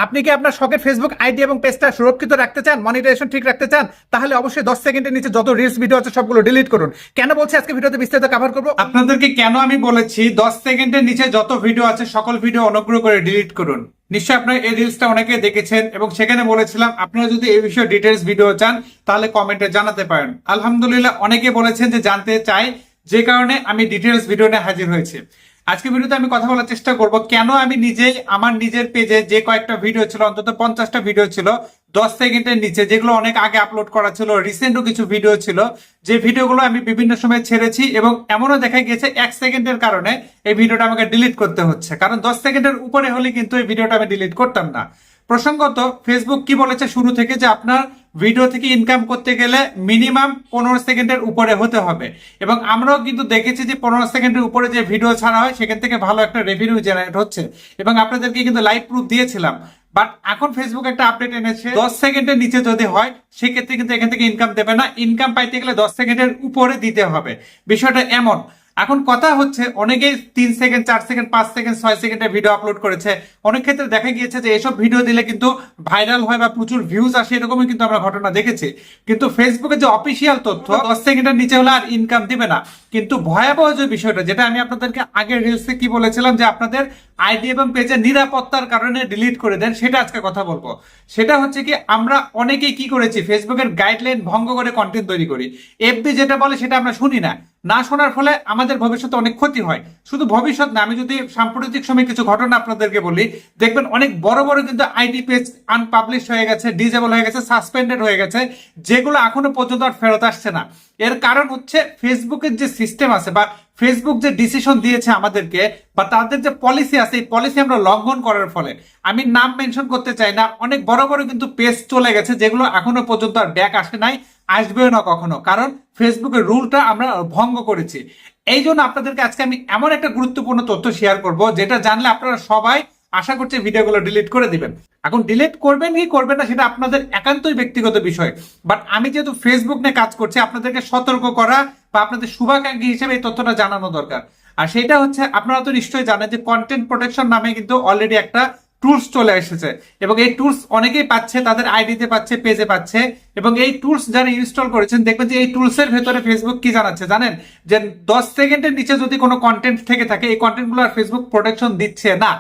আপনি কি আপনার শখের ফেসবুক আইডি এবং পেজটা সুরক্ষিত রাখতে চান, মনিটাইজেশন ঠিক রাখতে চান? তাহলে অবশ্যই 10 সেকেন্ডের নিচে যত রিলস ভিডিও আছে সবগুলো ডিলিট করুন। কেন বলছি আজকে ভিডিওতে বিস্তারিত কভার করব। আপনাদেরকে কেন আমি বলেছি 10 সেকেন্ডের নিচে যত ভিডিও আছে সকল ভিডিও অনুগ্রহ করে ডিলিট করুন। নিশ্চয়ই আপনারা এই রিলসটা অনেকে দেখেছেন এবং সেখানে বলেছিলাম আপনারা যদি এই বিষয়ে ডিটেলস ভিডিও চান তাহলে কমেন্টে জানাতে পারেন। আলহামদুলিল্লাহ অনেকে বলেছেন যে জানতে চাই, যে কারণে আমি ডিটেলস ভিডিও নিয়ে হাজির হয়েছি। আজকে ভিডিওতে আমি কথা বলার চেষ্টা করব কেন আমি নিজেই আমার নিজের পেজে যে কয়েকটা ভিডিও ছিল, অন্তত 50টা ভিডিও ছিল 10 সেকেন্ডের নিচে, যেগুলো অনেক আগে আপলোড করা ছিল, রিসেন্টও কিছু ভিডিও ছিল, যে ভিডিওগুলো আমি বিভিন্ন সময় ছেড়েছি এবং এমনও দেখা গিয়েছে 1 সেকেন্ডের কারণে এই ভিডিওটা আমাকে ডিলিট করতে হচ্ছে। কারণ 10 সেকেন্ডের উপরে হলে কিন্তু এই ভিডিওটা আমি ডিলিট করতাম না। প্রসঙ্গত ফেসবুক কি বলেছে শুরু থেকে, যে আপনার ভিডিও থেকে ইনকাম করতে গেলে মিনিমাম 15 সেকেন্ডের উপরে হতে হবে, এবং আমরাও কিন্তু দেখেছি যে 15 সেকেন্ডের উপরে যে ভিডিও ছাড়া হয় সেখান থেকে ভালো একটা রেভিনিউ জেনারেট হচ্ছে, এবং আপনাদেরকে কিন্তু লাইভ প্রুফ দিয়েছিলাম। বাট এখন ফেসবুক একটা আপডেট এনেছে, 10 সেকেন্ডের নিচে যদি হয় সেক্ষেত্রে কিন্তু এখান থেকে ইনকাম দেবে না, ইনকাম পাইতে গেলে 10 সেকেন্ডের উপরে দিতে হবে। বিষয়টা এমন। এখন কথা হচ্ছে অনেকেই 3 সেকেন্ড, 4 সেকেন্ড, 5 সেকেন্ড, 6 সেকেন্ডের ভিডিও আপলোড করেছে। অনেক ক্ষেত্রে দেখা গিয়েছে যে এসব ভিডিও দিলে কিন্তু ভাইরাল হয় বা প্রচুর ভিউজ আসে, এরকমই কিন্তু আমরা ঘটনা দেখেছি। কিন্তু ফেসবুকের যে অফিসিয়াল তথ্য 10 সেকেন্ডের নিচে হলে আর ইনকাম দিবে না। কিন্তু ভয়াবহ যে বিষয়টা, যেটা আমি আপনাদেরকে আগের রিলসে কি বলেছিলাম যে আপনাদের আইডি এবং পেজের নিরাপত্তার কারণে ডিলিট করে দেন, সেটা আজকে কথা বলবো। সেটা হচ্ছে কি, আমরা অনেকেই কি করেছি, ফেসবুকের গাইডলাইন ভঙ্গ করে কন্টেন্ট তৈরি করি। এফবি যেটা বলে সেটা আমরা শুনি না, না শোনার ফলে আমাদের ভবিষ্যতে অনেক ক্ষতি হয়। শুধু ভবিষ্যৎ না, আমি যদি সাম্প্রতিক সময় কিছু ঘটনা আপনাদেরকে বলি, দেখবেন অনেক বড় বড় কিন্তু আইডি পেজ আনপাবলিশ হয়ে গেছে, ডিজেবল হয়ে গেছে, সাসপেন্ডেড হয়ে গেছে, যেগুলো এখনো পর্যন্ত আর ফেরত আসছে না। এর কারণ হচ্ছে ফেসবুকের যে সিস্টেম আছে বা ফেসবুক যে ডিসিশন দিয়েছে আমাদেরকে, বা তাদের যে পলিসি আছে, এই পলিসি আমরা লঙ্ঘন করার ফলে, আমি নাম মেনশন করতে চাই না, অনেক বড় বড় কিন্তু পেজ চলে গেছে যেগুলো এখনো পর্যন্ত আর ব্যাক আসে নাই, আসবেও না কখনো, কারণ ফেসবুকের রুলটা আমরা ভঙ্গ করেছি। এই জন্য আপনাদেরকে আজকে আমি এমন একটা গুরুত্বপূর্ণ তথ্য শেয়ার করব, যেটা জানলে আপনারা সবাই আশা করছি ভিডিওগুলো ডিলিট করে দিবেন। এখন ডিলিট করবেন কি করবেন না সেটা আপনাদের একান্তই ব্যক্তিগত বিষয়, বাট আমি যেহেতু ফেসবুক নিয়ে কাজ করছি, আপনাদেরকে সতর্ক করা বা আপনাদের শুভাকাঙ্ক্ষী হিসেবে এই তথ্যটা জানানো দরকার। আর সেটা হচ্ছে, আপনারা তো নিশ্চয়ই জানেন যে কন্টেন্ট প্রোটেকশন নামে কিন্তু অলরেডি একটা টুলস চলে এসেছে, এবং এই টুলস অনেকেই পাচ্ছে, তাদের আইডিতে পাচ্ছে, পেজে পাচ্ছে। এবং এই টুলস যারা ইনস্টল করেছেন দেখবেন যে এই টুলস এর ভেতরে ফেসবুক কি জানাচ্ছে জানেন, যে 10 সেকেন্ডের নিচে যদি কোনো কন্টেন্ট থেকে থাকে, এই কন্টেন্টগুলো আর ফেসবুক প্রোটেকশন দিচ্ছে না।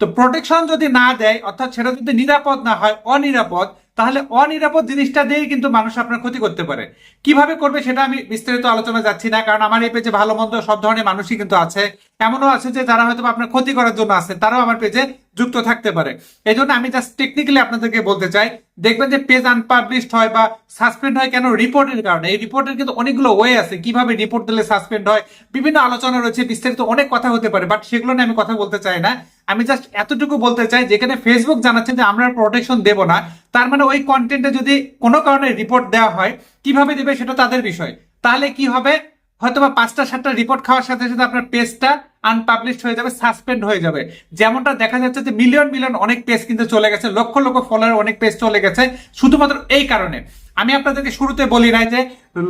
তো প্রোটেকশন যদি না দেয়, অর্থাৎ সেটা যদি নিরাপদ না হয়, অনিরাপদ, তাহলে অনিরাপদ জিনিসটা দিয়ে কিন্তু মানুষ আপনার ক্ষতি করতে পারে। কিভাবে করবে সেটা আমি বিস্তারিত আলোচনা যাচ্ছি না, কারণ আমার এই পেজে ভালো মন্দ সব ধরনের মানুষই কিন্তু আছে। এমনও আছে যে যারা হয়তো আপনার ক্ষতি করার জন্য আছে, তারাও আমার পেজে যুক্ত থাকতে পারে। এই জন্য আমি জাস্ট টেকনিক্যালি আপনাদেরকে বলতে চাই, দেখবেন যে পেজ আনপাবলিশড হয় বা সাসপেন্ড হয় কেন, রিপোর্টের কারণে। এই রিপোর্টের কিন্তু অনেকগুলো ওয়ে আছে, কিভাবে রিপোর্ট দিলে সাসপেন্ড হয়, বিভিন্ন আলোচনা রয়েছে, বিস্তারিত অনেক কথা হতে পারে, বাট সেগুলো নিয়ে আমি কথা বলতে চাই না। আমি জাস্ট এতটুকু বলতে চাই, যেখানে ফেসবুক জানাচ্ছে যে আমরা প্রোটেকশন দেব না, তার মানে ওই কন্টেন্টে যদি কোনো কারণে রিপোর্ট দেওয়া হয়, কিভাবে দিবে সেটা তাদের বিষয়। তাহলে কি হবে, হয়তোবা 5টা-7টা রিপোর্ট খাওয়ার সাথে সাথে আপনার পেজটা আনপাবলিশড হয়ে যাবে, সাসপেন্ড হয়ে যাবে। যেমনটা দেখা যাচ্ছে যে মিলিয়ন মিলিয়ন অনেক পেজ কিন্তু চলে গেছে, লক্ষ লক্ষ ফলোয়ার অনেক পেজ চলে গেছে, শুধুমাত্র এই কারণে। আমি আপনাদেরকে শুরুতে বলি নাই যে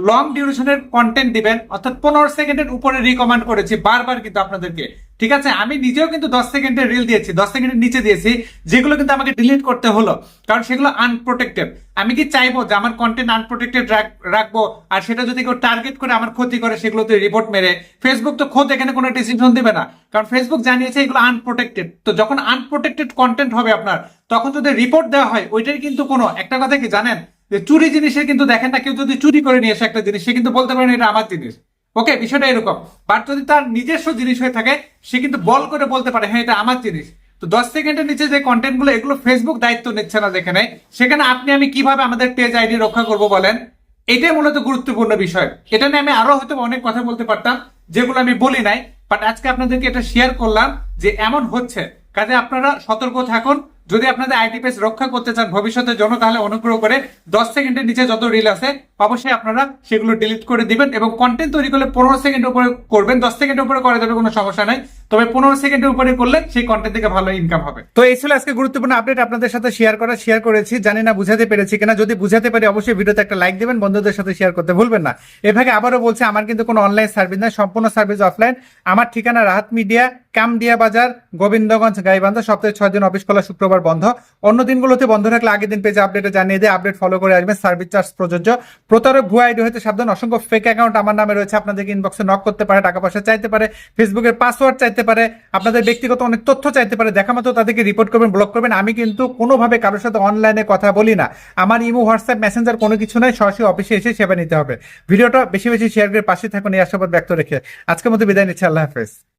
লং ডিউরেশনের কন্টেন্ট দিবেন, অর্থাৎ 15 সেকেন্ডের উপরে রিকমেন্ড করেছি বারবার কিন্তু আপনাদেরকে, ঠিক আছে। আমি নিজেও কিন্তু 10 সেকেন্ডের রিল দিয়েছি, 10 সেকেন্ডের নিচে দিয়েছি, যেগুলো কিন্তু আমাকে ডিলিট করতে হলো, কারণ সেগুলো আনপ্রোটেক্টেড। আমি কি চাইবো যে আমার কন্টেন্ট আনপ্রোটেক্টেড রাখবো, আর সেটা যদি কেউ টার্গেট করে আমার ক্ষতি করে সেগুলোতে রিপোর্ট মেরে, ফেসবুক তো খোদ এখানে কোনো ডিসিশন দিবে না, কারণ ফেসবুক জানিয়েছে এগুলো আনপ্রোটেক্টেড। তো যখন আনপ্রোটেক্টেড কন্টেন্ট হবে আপনার, তখন যদি রিপোর্ট দেওয়া হয়, ওইটার কিন্তু কোনো একটা কথা কি জানেন, যে চুরি জিনিসের কিন্তু দেখেন না, কেউ যদি চুরি করে নিয়ে এসে একটা জিনিস, সে কিন্তু বলতে পারেন এটা আমার জিনিস, ওকে, বিষয়টা এরকম। বাট যদি তার নিজস্ব জিনিস হয়ে থাকে, সে কিন্তু বল করে বলতে পারে হ্যাঁ এটা আমার জিনিস। তো 10 সেকেন্ডের নিচে যে কন্টেন্ট গুলো, এগুলো ফেসবুক দায়িত্ব নিচ্ছে না, যেখানে সেখানে আপনি আমি কিভাবে আমাদের পেজ আইডি রক্ষা করব বলেন, এটাই মূলত গুরুত্বপূর্ণ বিষয়। এটা নিয়ে আমি আরো হয়তো অনেক কথা বলতে পারতাম, যেগুলো আমি বলি নাই, বাট আজকে আপনাদেরকে এটা শেয়ার করলাম যে এমন হচ্ছে। কাজে আপনারা সতর্ক থাকুন, যদি আপনাদের আইডি পেজ রক্ষা করতে চান ভবিষ্যতের জন্য, তাহলে অনুগ্রহ করে 10 সেকেন্ডের নিচে যত রিল আছে অবশ্যই আপনারা সেগুলো ডিলিট করে দিবেন, এবং কন্টেন্ট তৈরি করলে 15 সেকেন্ড উপরে করবেন, 10 সেকেন্ড উপরে করা যাবে কোনো সমস্যা নাই। তবে 15 সেকেন্ডের উপরে করলে সেই কন্টেন্ট থেকে ভালো ইনকাম হবে। তো এই ছিল আজকে গুরুত্বপূর্ণ আপডেট আপনাদের সাথে শেয়ার করেছি। জানি না বুঝাতে পেরেছি কিনা, যদি বুঝাতে পারি অবশ্যই ভিডিওতে একটা লাইক দিবেন, বন্ধুদের সাথে শেয়ার করতে ভুলবেন না। এভাবে আবারও বলছি, আমার কিন্তু কোনো অনলাইন সার্ভিস নাই, সম্পূর্ণ সার্ভিস অফলাইন। আমার ঠিকানা রাহাত মিডিয়া, কামডিয়া বাজার, গোবিন্দগঞ্জ, গাইবান্ধা। সপ্তাহে 6 দিন অফিস খোলা, শুক্রবার বন্ধ। অন্য দিনগুলোতে বন্ধ থাকলে আগের দিন পেজে আপডেটে জানিয়ে দিয়ে আপডেট ফলো করে আসবেন। সার্ভিস চার্জ প্রযোজ্য। প্রতারক ভুয়া আইডি হতে সাবধান। অসংখ্য ফেক অ্যাকাউন্ট আমার নামে রয়েছে, আপনাদেরকে ইনবক্সে নক করতে পারে, টাকা পয়সা চাইতে পারে, ফেসবুকের পাসওয়ার্ড চাইতে পারে, আপনাদের ব্যক্তিগত অনেক তথ্য চাইতে পারে। দেখা মতো তাদেরকে রিপোর্ট করবেন, ব্লক করবেন। আমি কিন্তু কোনোভাবে কারোর সাথে অনলাইনে কথা বলি না। আমার ইমো, হোয়াটসঅ্যাপ, মেসেঞ্জার কোনো কিছু নাই। সরাসরি অফিসে এসে সেবা নিতে হবে। ভিডিওটা বেশি বেশি শেয়ার করে পাশে থাকুন, এই আশাবাদ ব্যক্ত রেখে আজকের মতো বিদায় নিচ্ছি। আল্লাহ হাফেজ।